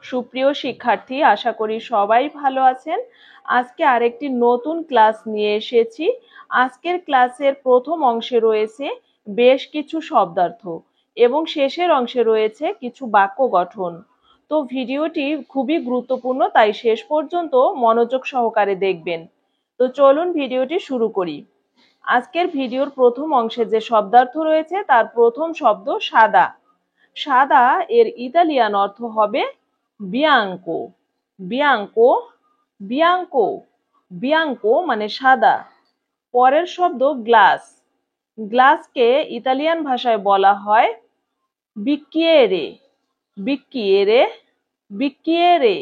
সুপ্রিয় শিক্ষার্থী, আশা করি সবাই ভালো আছেন। আজকে আরেকটি নতুন ক্লাস নিয়ে এসেছি। আজকের ক্লাসের প্রথম অংশে রয়েছে বেশ কিছু শব্দার্থ এবং শেষের অংশে রয়েছে কিছু বাক্য গঠন। তো ভিডিওটি খুবই গুরুত্বপূর্ণ, তাই শেষ পর্যন্ত মনোযোগ সহকারে দেখবেন। তো চলুন ভিডিওটি শুরু করি। আজকের ভিডিওর প্রথম অংশে যে শব্দার্থ রয়েছে তার প্রথম শব্দ সাদা। সাদা এর ইতালিয়ান অর্থ হবে বিয়াঙ্কো। বিয়াঙ্কো, বিয়াঙ্কো, বিয়াঙ্কো মানে সাদা। পরের শব্দ গ্লাস। গ্লাসকে ইতালিয়ান ভাষায় বলা হয় বিক্কিয়েরে। বিক্কিয়েরে, বিক্কিয়েরে,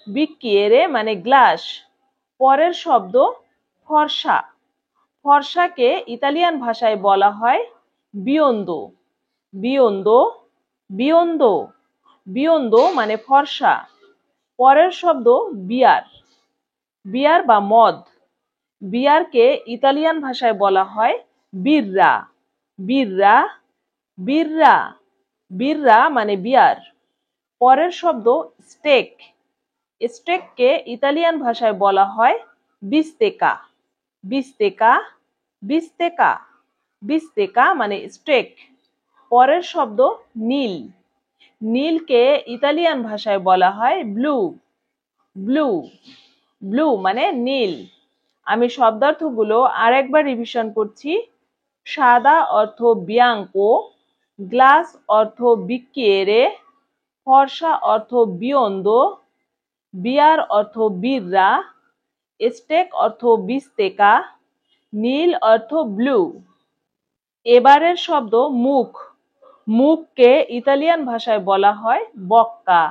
বিক্কিয়েরে মানে গ্লাস। পরের শব্দ ফর্সা। ফর্সাকে ইতালিয়ান ভাষায় বলা হয় বিয়োন্দো। বিয়োন্দো, বিয়োন্দো, বিয়োন্দো মানে ফর্সা। পরের শব্দ বিয়ার। বিয়ার বা মদ। বিয়ারকে ইতালিয়ান ভাষায় বলা হয় বিররা। বিররা, বিররা, বিররা মানে বিয়ার। পরের শব্দ স্টেক। স্টেককে ইতালিয়ান ভাষায় বলা হয় বিস্তেকা। বিস্তেকা, বিস্তেকা, বিস্তেকা মানে স্টেক। পরের শব্দ নীল। নীলকে ইতালিয়ান ভাষায় বলা হয় ব্লু। ব্লু, ব্লু মানে নীল। আমি শব্দার্থগুলো আরেকবার রিভিশন করছি। সাদা অর্থ বিয়াঙ্কো, গ্লাস অর্থ বিক্কিয়েরে, ফর্সা অর্থ বিয়োন্দো, বিয়ার অর্থ বিররা, স্টেক অর্থ বিস্তেকা, নীল অর্থ ব্লু। এবারের শব্দ মুখ। মুখকে ইতালিয়ান ভাষায় বলা হয় বক্কা।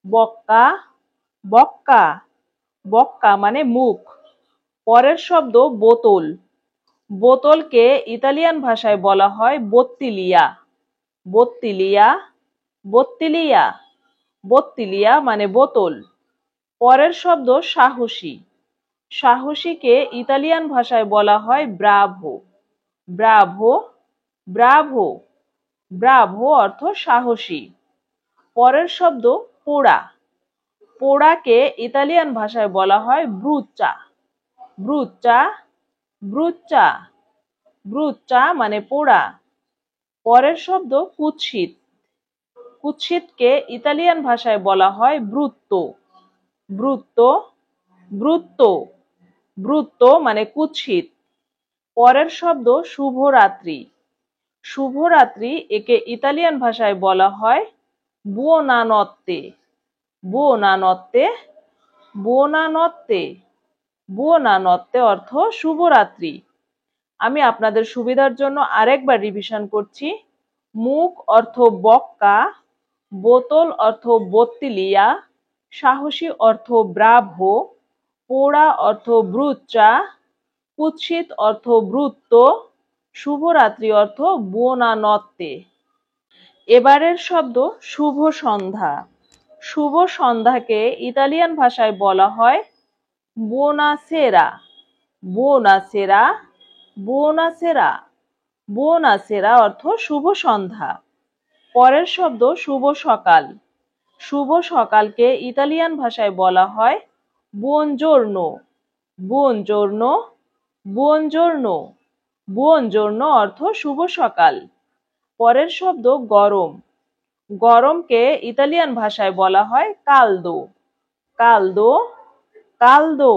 বক্কা, বক্কা, বক্কা মানে মুখ। পরের শব্দ বোতল। বোতলকে ইতালিয়ান ভাষায় বলা হয় বোত্তিলিয়া। বোত্তিলিয়া, বোত্তিলিয়া, বোত্তিলিয়া মানে বোতল। পরের শব্দ সাহসী। সাহসীকে ইতালিয়ান ভাষায় বলা হয় ব্রাভো। ব্রাভো, ব্রাভো, ব্রাভো অর্থ সাহসী। পরের শব্দ পোড়া। পোড়াকে ইতালিয়ান ভাষায় বলা হয় ব্রুচ্চা। ব্রুচ্চা, ব্রুচ্চা, ব্রুচ্চা মানে পোড়া। পরের শব্দ কুৎসিত। কুৎসিতকে ইতালিয়ান ভাষায় বলা হয় ব্রুত্তো। ব্রুত্তো, ব্রুত্তো, ব্রুত্তো মানে কুৎসিত। পরের শব্দ শুভরাত্রি। শুভরাত্রি একে ইতালিয়ান ভাষায় বলা হয় বুওনানত্তে। বুওনানত্তে, বুওনানত্তে, বুওনানত্তে অর্থ শুভরাত্রি। আমি আপনাদের সুবিধার জন্য আরেকবার রিভিশন করছি। মুখ অর্থ বক্কা, বোতল অর্থ বোত্তিলিয়া, সাহসী অর্থ ব্রাভো, পোড়া অর্থ ব্রুচ্চা, কুৎসিত অর্থ ব্রুত্তো, শুভরাত্রি অর্থ বুওনানত্তে। এবারের শব্দ শুভ সন্ধ্যা। শুভ সন্ধ্যাকে ইতালিয়ান ভাষায় বলা হয় বুওনাসেরা। বুওনাসেরা, বুওনাসেরা, বুওনাসেরা অর্থ শুভ সন্ধ্যা। পরের শব্দ শুভ সকাল। শুভ সকালকে ইতালিয়ান ভাষায় বলা হয় বুওনজোর্নো। বুওনজোর্নো, বুওনজোর্নো, বুওনজোর্নো অর্থ শুভ সকাল। পরের শব্দ গরম। গরমকে ইতালিয়ান ভাষায় বলা হয় কালদো। কালদো, কালদো,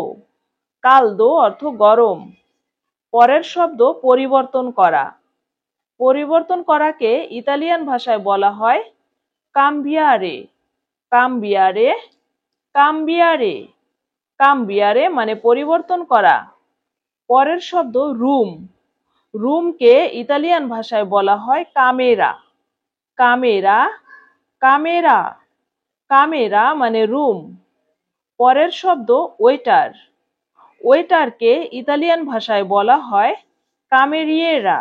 কালদো অর্থ গরম। পরের শব্দ পরিবর্তন করা। পরিবর্তন করাকে ইতালিয়ান ভাষায় বলা হয় কাম্বিয়ারে। কাম্বিয়ারে, কাম্বিয়ারে, কাম্বিয়ারে মানে পরিবর্তন করা। পরের শব্দ রুম। রুমকে ইতালিয়ান ভাষায় বলা হয় কামেরা। কামেরা, কামেরা, কামেরা মানে রুম। পরের শব্দ ওয়েটার। ওয়েটারকে ইতালিয়ান ভাষায় বলা হয় কামেরিয়েরা।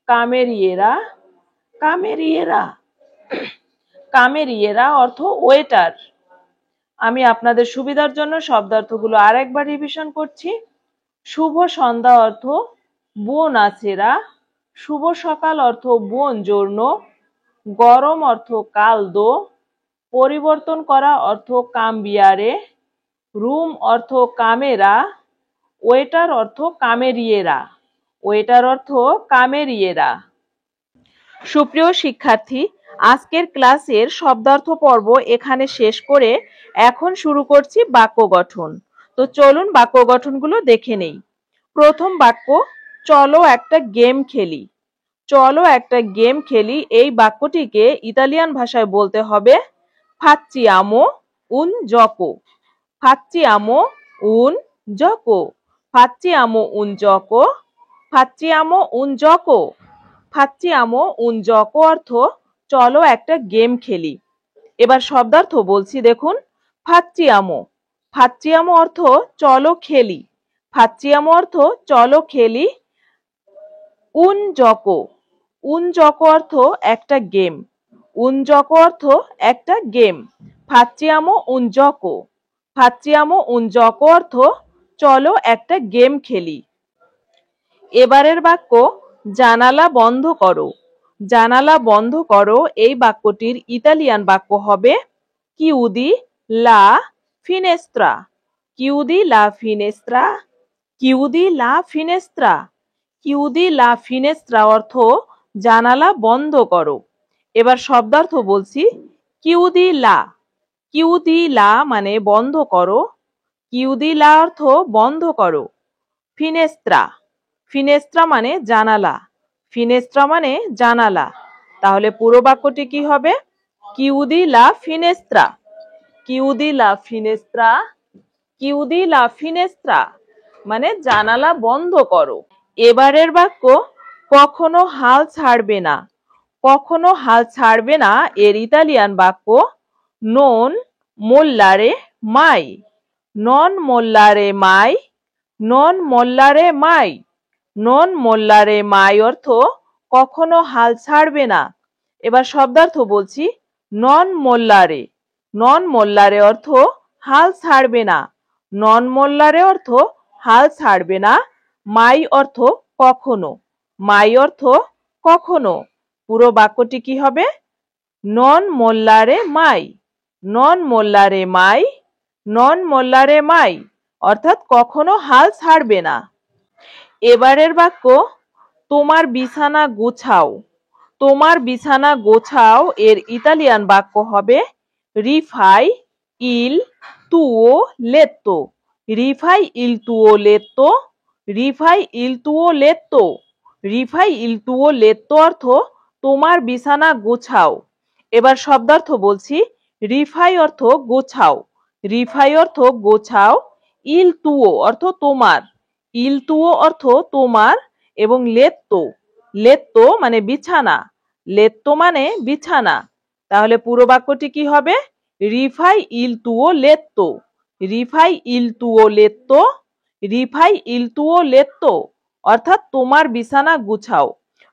কামেরিয়েরা, কামেরিয়েরা, কামেরিয়েরা অর্থ ওয়েটার। আমি আপনাদের সুবিধার জন্য শব্দার্থগুলো আরেকবার রিভিশন করছি। শুভ সন্ধ্যা অর্থ বুওনাসেরা, শুভ সকাল অর্থ বুওনজোর্নো, গরম অর্থ কালদো, পরিবর্তন করা অর্থ কাম্বিয়ারে, রুম অর্থ কামেরা, ওয়েটার অর্থ কামেরিয়েরা, ওয়েটার অর্থ কামেরিয়েরা। সুপ্রিয় শিক্ষার্থী, আজকের ক্লাসের শব্দার্থ পর্ব এখানে শেষ করে এখন শুরু করছি বাক্য গঠন। তো চলুন বাক্য গঠনগুলো দেখে নেই। প্রথম বাক্য, চলো একটা গেম খেলি। চলো একটা গেম খেলি এই বাক্যটিকে ইতালিয়ান ভাষায় বলতে হবে ফাচ্চিয়ামো উন জোকো। ফাচ্চিয়ামো উন জোকো। ফাচ্চিয়ামো উন জোকো। ফাচ্চিয়ামো উন জোকো। ফাচ্চিয়ামো উন জোকো অর্থ চলো একটা গেম খেলি। এবার শব্দার্থ বলছি দেখুন। ফাচ্চিয়ামো, ফাচ্চিয়ামো অর্থ চলো খেলি। ফাচ্চিয়ামো অর্থ চলো খেলি। উন জোকো, উন জোকো অর্থ একটা গেম। উন জোকো অর্থ একটা গেম। ফাচ্চিয়ামো উন জোকো, ফাচ্চিয়ামো উন জোকো অর্থ চলো একটা গেম খেলি। এবারের বাক্য, জানালা বন্ধ করো। জানালা বন্ধ করো এই বাক্যটির ইতালিয়ান বাক্য হবে কিউদি লা ফিনেস্ত্রা। কিউদি লা ফিনেস্ত্রা। কিউদি লা ফিনেস্ত্রা। কিউদি লা ফিনেস্ত্রা অর্থ জানালা বন্ধ করো। এবার শব্দার্থ বলছি। কিউদি লা, কিউদি লা মানে বন্ধ করো। কিউদি লা অর্থ বন্ধ করো। ফিনেস্ত্রা, ফিনেস্ত্রা মানে জানালা। ফিনেস্ত্রা মানে জানালা। তাহলে পুরো বাক্যটি কি হবে? কিউদি লা ফিনেস্ত্রা। কিউদি লা ফিনেস্ত্রা। কিউদি লা ফিনেস্ত্রা মানে জানালা বন্ধ করো। এবারের বাক্য, কখনো হাল ছাড়বে না। কখনো হাল ছাড়বে না এর ইতালিয়ান বাক্য নন মোল্লারে মাই। নন মোল্লারে মাই। নন মোল্লারে মাই। নন মোল্লারে মাই অর্থ কখনো হাল ছাড়বে না। এবার শব্দার্থ বলছি। নন মোল্লারে, নন মোল্লারে অর্থ হাল ছাড়বে না। নন মোল্লারে অর্থ হাল ছাড়বে না। মাই অর্থ কখনো। মাই অর্থ কখনো। পুরো বাক্যটি কি হবে? নন মোল্লারে মাই। নন মোল্লারে মাই। নন মোল্লারে মাই অর্থাৎ কখনো হাল ছাড়বে না। এবারের বাক্য, তোমার বিছানা গোছাও। তোমার বিছানা গোছাও এর ইতালিয়ান বাক্য হবে রিফাই ইল তুও লেত্তো। রিফাই ইল তুও লেত্তো। রিফাই ইল তুও লেত্তো। রিফাই ইল তুও লেত্তো অর্থ তোমার বিছানা গোছাও। এবার শব্দার্থ বলছি। রিফাই অর্থ গোছাও। রিফাই অর্থ গোছাও। ইল তুও অর্থ তোমার। ইল তুও অর্থ তোমার এবং লেত্তো, লেত্তো মানে বিছানা। লেত্তো মানে বিছানা। তাহলে পুরো বাক্যটি কি হবে? রিফাই ইল তুও লেত্তো। রিফাই ইল তুও লেত্তো। রিফাই ইল তুও লেত্তো অর্থাৎ তোমার বিছানা গুছাও।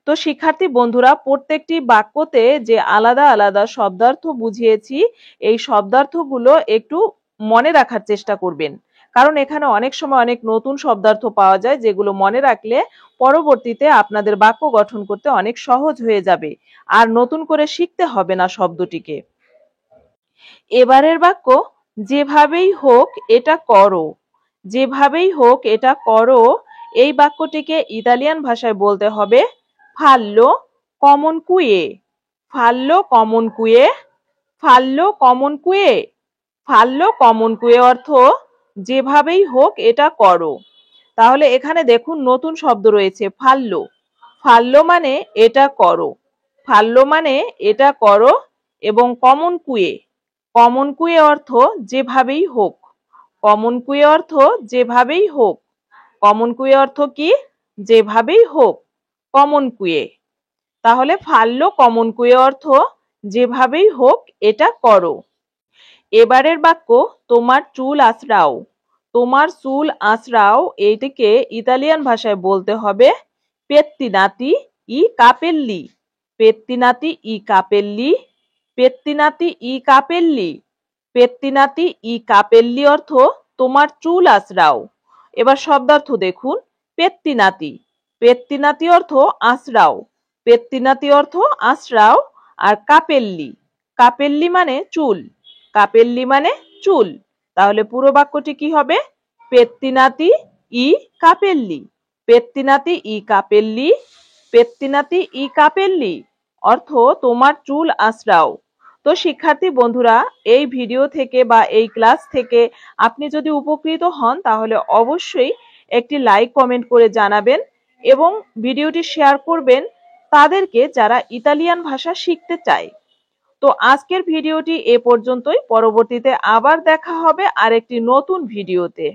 তো শিক্ষার্থী বন্ধুরা, প্রত্যেকটি বাক্যতে যে আলাদা আলাদা শব্দার্থ বুঝিয়েছি এই শব্দার্থগুলো একটু মনে রাখার চেষ্টা করবেন। কারণ এখানে অনেক সময় অনেক নতুন শব্দার্থ পাওয়া যায় যেগুলো মনে রাখলে পরবর্তীতে আপনাদের বাক্য গঠন করতে অনেক সহজ হয়ে যাবে। আর নতুন করে শিখতে হবে না শব্দটিকে। এবারের বাক্য, যেভাবেই হোক এটা করো। যেভাবেই হোক এটা করো এই বাক্যটিকে ইতালিয়ান ভাষায় বলতে হবে ফাল্লো কমন কুয়ে। ফাল্লো কমন কুয়ে। ফাল্লো কমন কুয়ে। ফাল্লো কমন কুয়ে অর্থ যেভাবেই হোক এটা করো। তাহলে এখানে দেখুন নতুন শব্দ রয়েছে ফাল্লো। ফাল্লো মানে এটা করো। ফাল্লো মানে এটা করো এবং কমন কুয়ে। কমন কুয়ে অর্থ যেভাবেই হোক। কমন কুয়ে অর্থ যেভাবেই হোক। কমন কুয়ে অর্থ কি? যেভাবেই হোক। কমন কুয়ে। তাহলে ফাল্লো কমন কুয়ে অর্থ যেভাবেই হোক এটা করো। এবারের বাক্য, তোমার চুল আঁচড়াও। তোমার চুল আঁচড়াও এইটিকে ইতালিয়ান ভাষায় বলতে হবে পেত্তিনাতি ই কাপেল্লি। পেত্তিনাতি ই কাপেল্লি। পেত্তিনাতি ই কাপেল্লি। পেত্তিনাতি ই কাপেল্লি অর্থ তোমার চুল আঁচড়াও। এবার শব্দার্থ দেখুন। পেত্তিনাতি, পেত্তিনাতি অর্থ আঁচড়াও। পেত্তিনাতি অর্থ আঁচড়াও। আর কাপেল্লি, কাপেল্লি মানে চুল, কাপেল্লি মানে চুল। তাহলে পুরো বাক্যটি কি হবে? পেত্তিনাতি ই কাপেল্লি, পেত্তিনাতি ই কাপেল্লি, পেত্তিনাতি ই কাপেল্লি অর্থ তোমার চুল আঁচড়াও। তো শিক্ষার্থী বন্ধুরা, এই ভিডিও থেকে বা এই ক্লাস থেকে আপনি যদি উপকৃত হন তাহলে অবশ্যই একটি লাইক কমেন্ট করে জানাবেন এবং ভিডিওটি শেয়ার করবেন তাদেরকে যারা ইতালিয়ান ভাষা শিখতে চায়। তো আজকের ভিডিওটি এ পর্যন্তই, পরবর্তীতে আবার দেখা হবে আরেকটি নতুন ভিডিওতে।